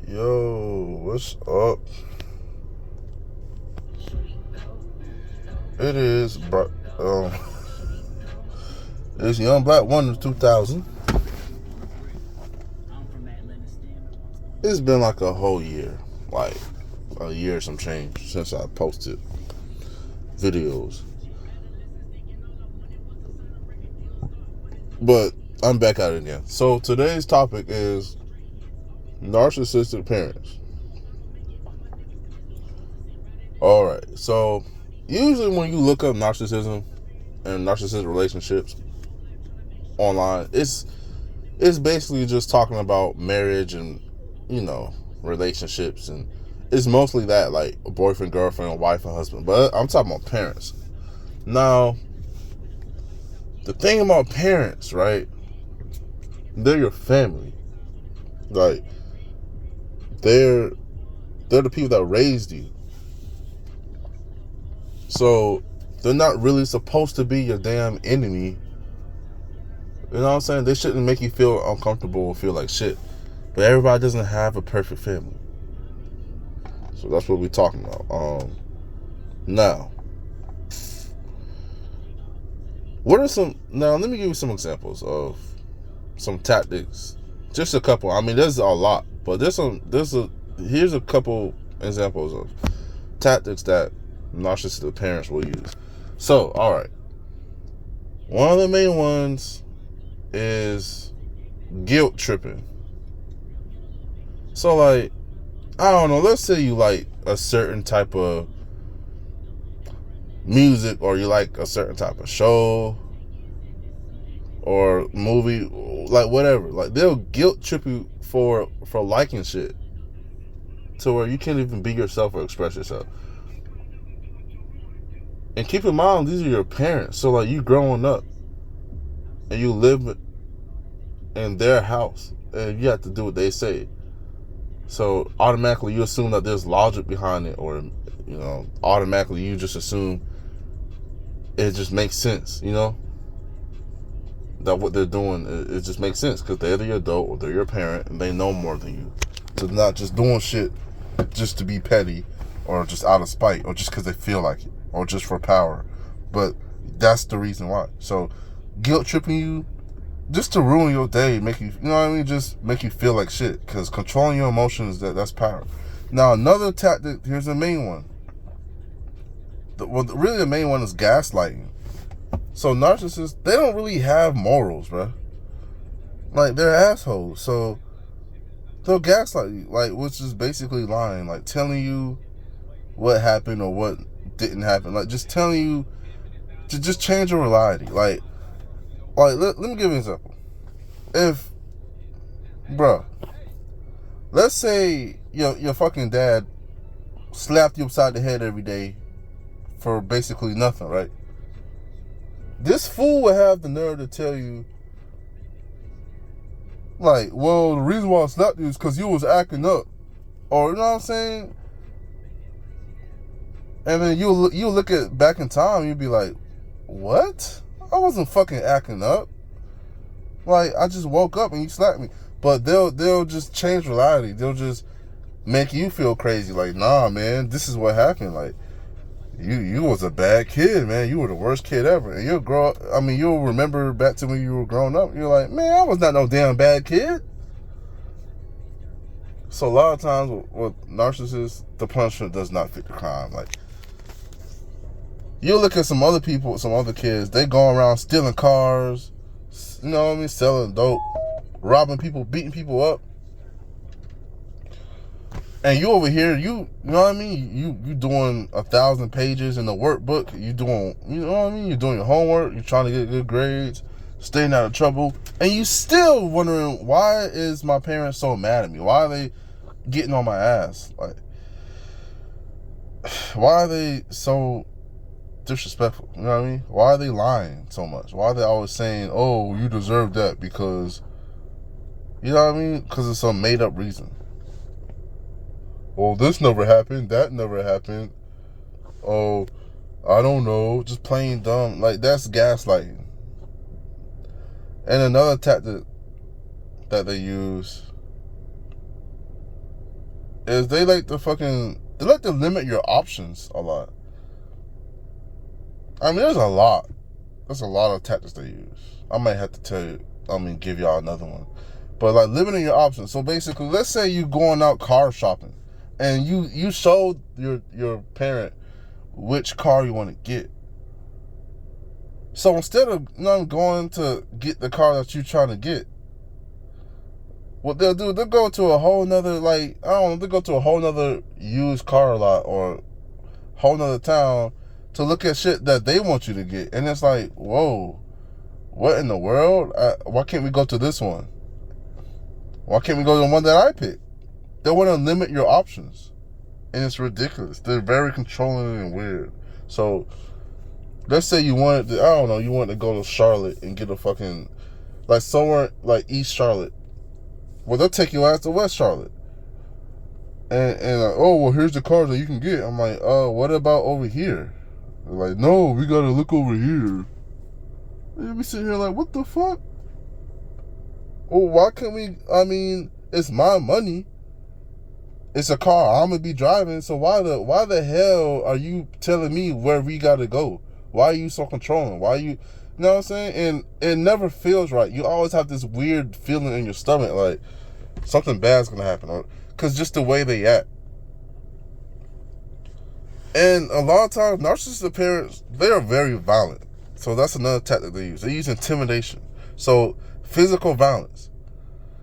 Yo, what's up? It is, um, it's Young Black Wonder 2000. It's been like a whole year, like a year some change since I posted videos. But I'm back at it again. So today's topic is narcissistic parents. Alright, so usually when you look up narcissism and narcissistic relationships online, it's basically just talking about marriage and, relationships, and it's mostly that, like a boyfriend, girlfriend, wife, and husband. But I'm talking about parents. Now, the thing about parents, right? They're your family. Like, they're the people that raised you. So they're not really supposed to be your damn enemy. You know what I'm saying? They shouldn't make you feel uncomfortable or feel like shit. But everybody doesn't have a perfect family. So that's what we're talking about. Now, let me give you some examples of some tactics. Just a couple. I mean, there's a lot, but here's a couple examples of tactics that narcissistic parents will use. So, alright. One of the main ones is guilt tripping. So, like, I don't know, let's say you like a certain type of music, or you like a certain type of show or movie, like whatever. Like, they'll guilt trip you for liking shit to where you can't even be yourself or express yourself. And keep in mind, these are your parents. So, like, you growing up and you live in their house and you have to do what they say. So automatically you assume that there's logic behind it, or automatically you just assume it just makes sense, that what they're doing, it just makes sense because they're the adult or they're your parent and they know more than you. So they're not just doing shit just to be petty or just out of spite or just because they feel like it or just for power, but that's the reason why. So guilt tripping you just to ruin your day, make you, just make you feel like shit, because controlling your emotions, that's power. Now, another tactic, here's the main one. Really the main one is gaslighting. So narcissists, they don't really have morals, bro. Like, they're assholes. So they'll gaslight you, like, which is basically lying, like telling you what happened or what didn't happen, like just telling you to just change your reality. Like let me give you an example. If, bruh, let's say your fucking dad slapped you upside the head every day for basically nothing, right? This fool would have the nerve to tell you, like, well, the reason why I slapped you is because you was acting up. Or, you know what I'm saying? And then you'll look at back in time, you'll be like, what? I wasn't fucking acting up. Like, I just woke up and you slapped me. But they'll just change reality. They'll just make you feel crazy. Like, nah, man, this is what happened. Like, you was a bad kid, man. You were the worst kid ever. And you'll remember back to when you were growing up. You're like, man, I was not no damn bad kid. So a lot of times with narcissists, the punishment does not fit the crime. Like, you look at some other people, some other kids, they go around stealing cars, selling dope, robbing people, beating people up. And you over here, you doing 1,000 pages in the workbook. You're doing your homework. You're trying to get good grades, staying out of trouble. And you still wondering, why is my parents so mad at me? Why are they getting on my ass? Like, why are they so disrespectful? You know what I mean? Why are they lying so much? Why are they always saying, oh, you deserve that because, you know what I mean? Because it's some made up reason. Well, this never happened. That never happened. Oh, I don't know. Just plain dumb. Like, that's gaslighting. And another tactic that they use is they like to limit your options a lot. I mean, there's a lot of tactics they use. I might have to give y'all another one. But like limiting your options. So basically, let's say you going out car shopping and you showed your parent which car you want to get. So instead of going to get the car that you're trying to get, what they'll do, they'll go to a whole nother, they'll go to a whole nother used car lot or whole nother town to look at shit that they want you to get. And it's like, whoa, what in the world? Why can't we go to this one? Why can't we go to the one that I picked? They want to limit your options. And it's ridiculous. They're very controlling and weird. So, let's say you wanted to go to Charlotte and get a fucking, somewhere like East Charlotte. Well, they'll take your ass to West Charlotte. And here's the cars that you can get. I'm like, what about over here? They're like, no, we gotta look over here. And we sit here like, what the fuck? Well, why can't we? I mean, it's my money. It's a car I'm gonna be driving. So why the hell are you telling me where we gotta go? Why are you so controlling? Why are you know what I'm saying? And it never feels right. You always have this weird feeling in your stomach like something bad's gonna happen, or because just the way they act. And a lot of times, narcissistic parents, they are very violent. So that's another tactic they use. They use intimidation. So physical violence.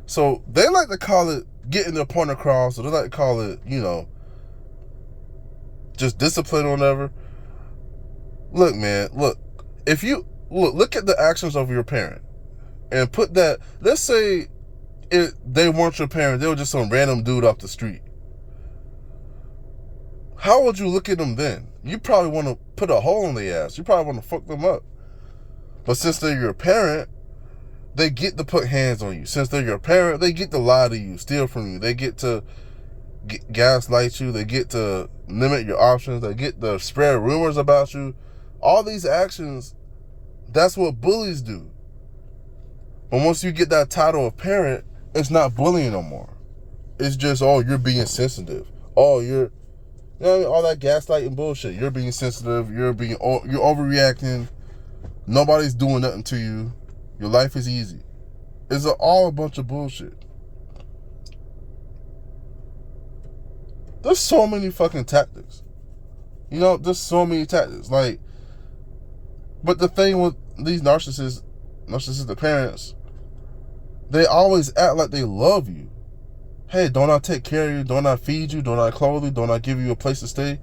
So they like to call it getting their point across, or they like to call it, just discipline or whatever. Look, man, if you look at the actions of your parent and put that, let's say they weren't your parent, they were just some random dude off the street. How would you look at them then? You probably want to put a hole in their ass. You probably want to fuck them up. But since they're your parent, they get to put hands on you. Since they're your parent, they get to lie to you, steal from you. They get to gaslight you. They get to limit your options. They get to spread rumors about you. All these actions, that's what bullies do. But once you get that title of parent, it's not bullying no more. It's just, you're being sensitive. You're, all that gaslighting bullshit. You're being sensitive. You're overreacting. Nobody's doing nothing to you. Your life is easy. It's all a bunch of bullshit. There's so many fucking tactics. There's so many tactics. But the thing with these narcissistic parents, they always act like they love you. Hey, don't I take care of you? Don't I feed you? Don't I clothe you? Don't I give you a place to stay?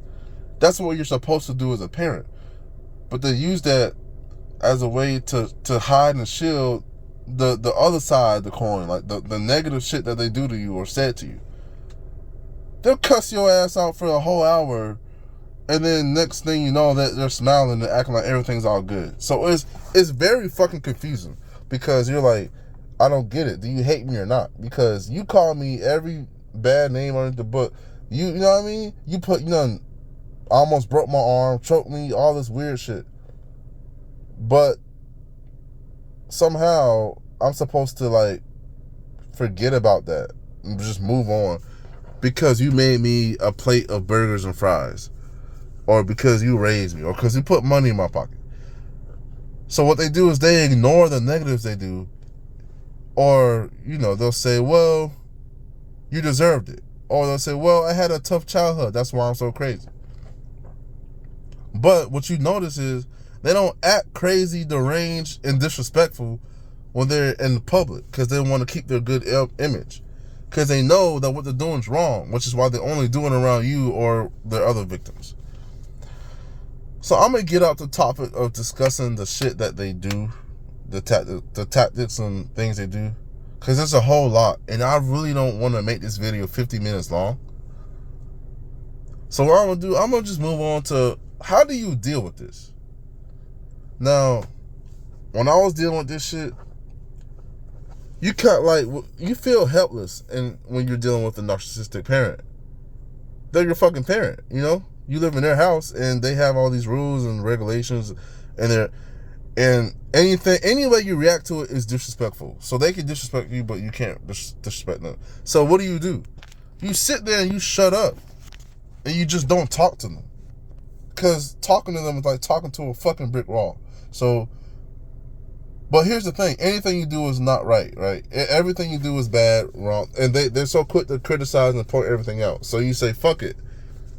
That's what you're supposed to do as a parent. But they use that as a way to hide and shield the other side of the coin, like the negative shit that they do to you or said to you. They'll cuss your ass out for a whole hour, and then next thing you know, that they're smiling and acting like everything's all good. So it's very fucking confusing, because you're like, I don't get it. Do you hate me or not? Because you call me every bad name under the book. You know what I mean? You put, almost broke my arm, choked me, all this weird shit. But somehow I'm supposed to forget about that and just move on because you made me a plate of burgers and fries, or because you raised me, or because you put money in my pocket. So what they do is they ignore the negatives they do, or they'll say, well, you deserved it, or they'll say, well, I had a tough childhood, that's why I'm so crazy. But what you notice is they don't act crazy, deranged, and disrespectful when they're in the public, because they want to keep their good image, because they know that what they're doing is wrong, which is why they're only doing it around you or their other victims. So I'm going to get out the topic of discussing the shit that they do, the tactics and things they do, because there's a whole lot, and I really don't want to make this video 50 minutes long. So what I'm going to do, I'm going to just move on to, how do you deal with this? Now, when I was dealing with this shit, you you feel helpless when you're dealing with a narcissistic parent. They're your fucking parent, You live in their house, and they have all these rules and regulations, and any way you react to it is disrespectful. So they can disrespect you, but you can't disrespect them. So what do? You sit there and you shut up. And you just don't talk to them. Because talking to them is like talking to a fucking brick wall. So, but here's the thing. Anything you do is not right, right? Everything you do is bad, wrong. And they're so quick to criticize and point everything out. So you say, fuck it.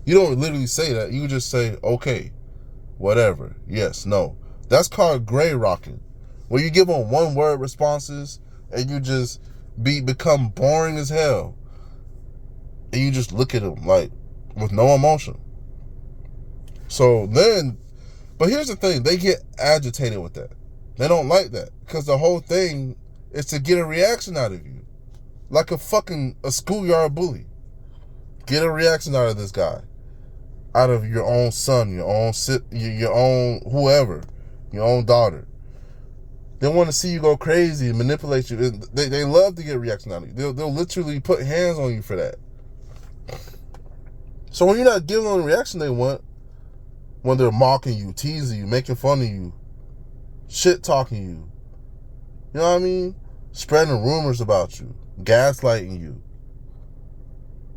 You don't literally say that. You just say, okay, whatever, yes, no. That's called gray rocking. Where you give them one word responses and you just become boring as hell. And you just look at them like with no emotion. So then, but here's the thing, they get agitated with that. They don't like that because the whole thing is to get a reaction out of you. Like a schoolyard bully. Get a reaction out of this guy. Out of your own son, your own whoever, your own daughter. They want to see you go crazy and manipulate you. They love to get a reaction out of you. They'll literally put hands on you for that. So when you're not giving them the reaction they want, when they're mocking you, teasing you, making fun of you, shit talking you, you know what I mean? Spreading rumors about you, gaslighting you,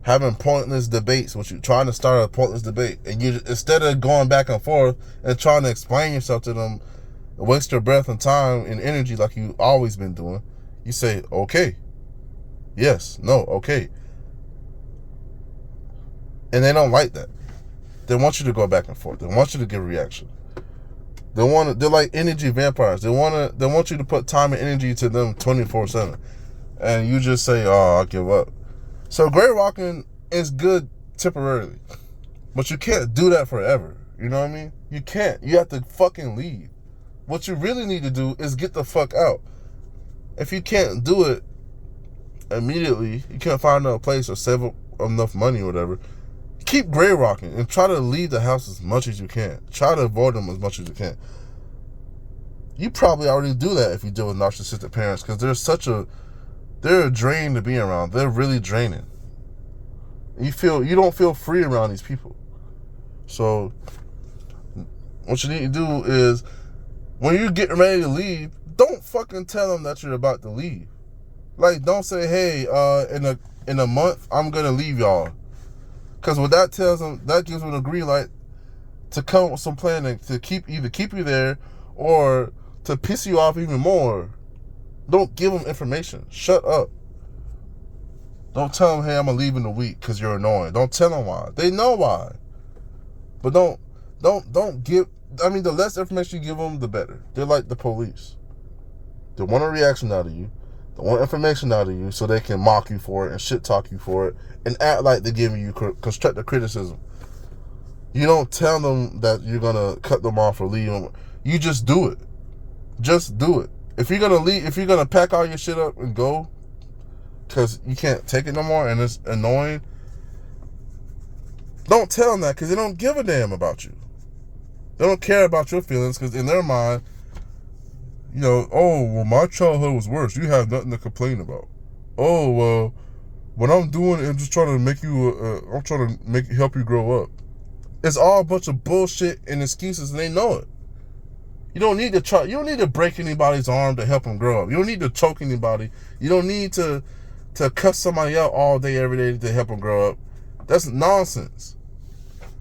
having pointless debates with you, trying to start a pointless debate, and you, instead of going back and forth and trying to explain yourself to them, waste your breath and time and energy like you've always been doing, you say, okay, yes, no, okay. And they don't like that. They want you to go back and forth. They want you to give a reaction. They're like energy vampires. They want you to put time and energy to them 24/7. And you just say, oh, I'll give up. So gray rocking is good temporarily. But you can't do that forever. You know what I mean? You can't. You have to fucking leave. What you really need to do is get the fuck out. If you can't do it immediately, you can't find another place or save up enough money or whatever, keep gray rocking and try to leave the house as much as you can. Try to avoid them as much as you can. You probably already do that if you deal with narcissistic parents, because they're a drain to be around. They're really draining. You don't feel free around these people. So what you need to do is, when you're getting ready to leave, don't fucking tell them that you're about to leave. Like, don't say, hey, in a month, I'm going to leave y'all. Because what that tells them, that gives them a green light to come up with some plan to either keep you there or to piss you off even more. Don't give them information. Shut up. Don't tell them, hey, I'm going to leave in a week because you're annoying. Don't tell them why. They know why. But don't give, I mean, the less information you give them, the better. They're like the police. They want a reaction out of you. They want information out of you so they can mock you for it and shit talk you for it and act like they're giving you constructive criticism. You don't tell them that you're going to cut them off or leave them. You just do it. Just do it. If you're going to leave, if you're going to pack all your shit up and go because you can't take it no more and it's annoying, don't tell them that, because they don't give a damn about you. They don't care about your feelings, because in their mind, you know, oh, well, my childhood was worse. You have nothing to complain about. Oh, well, what I'm doing is just trying to make you, I'm trying to help you grow up. It's all a bunch of bullshit and excuses, and they know it. You don't need to break anybody's arm to help them grow up. You don't need to choke anybody. You don't need to cuss somebody out all day, every day to help them grow up. That's nonsense.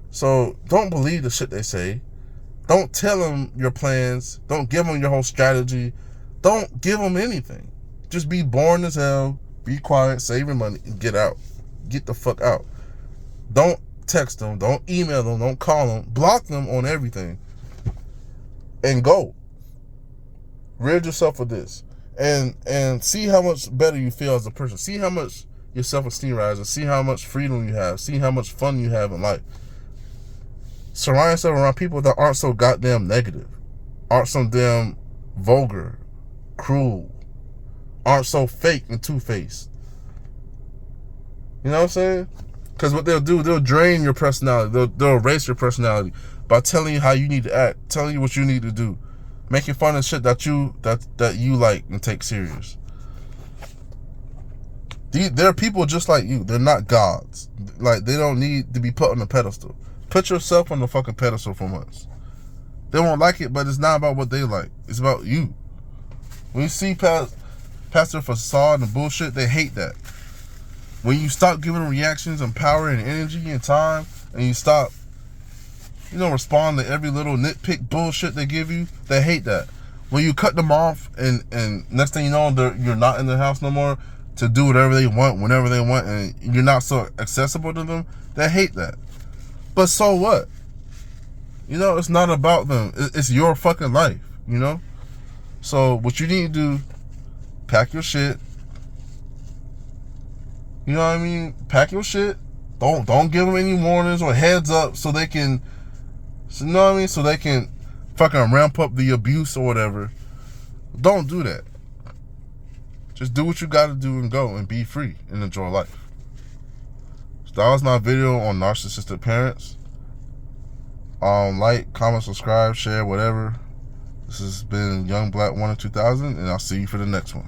So don't believe the shit they say. Don't tell them your plans. Don't give them your whole strategy. Don't give them anything. Just be boring as hell. Be quiet. Save your money and get out. Get the fuck out. Don't text them. Don't email them. Don't call them. Block them on everything. And go. Rid yourself of this. And see how much better you feel as a person. See how much your self-esteem rises. See how much freedom you have. See how much fun you have in life. Surround yourself around people that aren't so goddamn negative, aren't so damn vulgar, cruel, aren't so fake and two-faced. You know what I'm saying? Because what they'll do, they'll drain your personality. They'll erase your personality by telling you how you need to act, telling you what you need to do, making fun of shit that you like and take serious. They're people just like you. They're not gods. Like, they don't need to be put on a pedestal. Put yourself on the fucking pedestal for once. They won't like it, but it's not about what they like. It's about you. When you see past their facade and bullshit, they hate that. when you stop giving them reactions and power and energy and time, and you stop, respond to every little nitpick bullshit they give you, they hate that. When you cut them off and next thing you know, you're not in their house no more to do whatever they want, whenever they want, and you're not so accessible to them, they hate that. But so what? It's not about them. It's your fucking life, So what you need to do, pack your shit. You know what I mean? Pack your shit. Don't give them any warnings or heads up so they can, so they can fucking ramp up the abuse or whatever. Don't do that. Just do what you gotta do and go and be free and enjoy life. So that was my video on narcissistic parents. Like, comment, subscribe, share, whatever. This has been Young Black 1 in 2000, and I'll see you for the next one.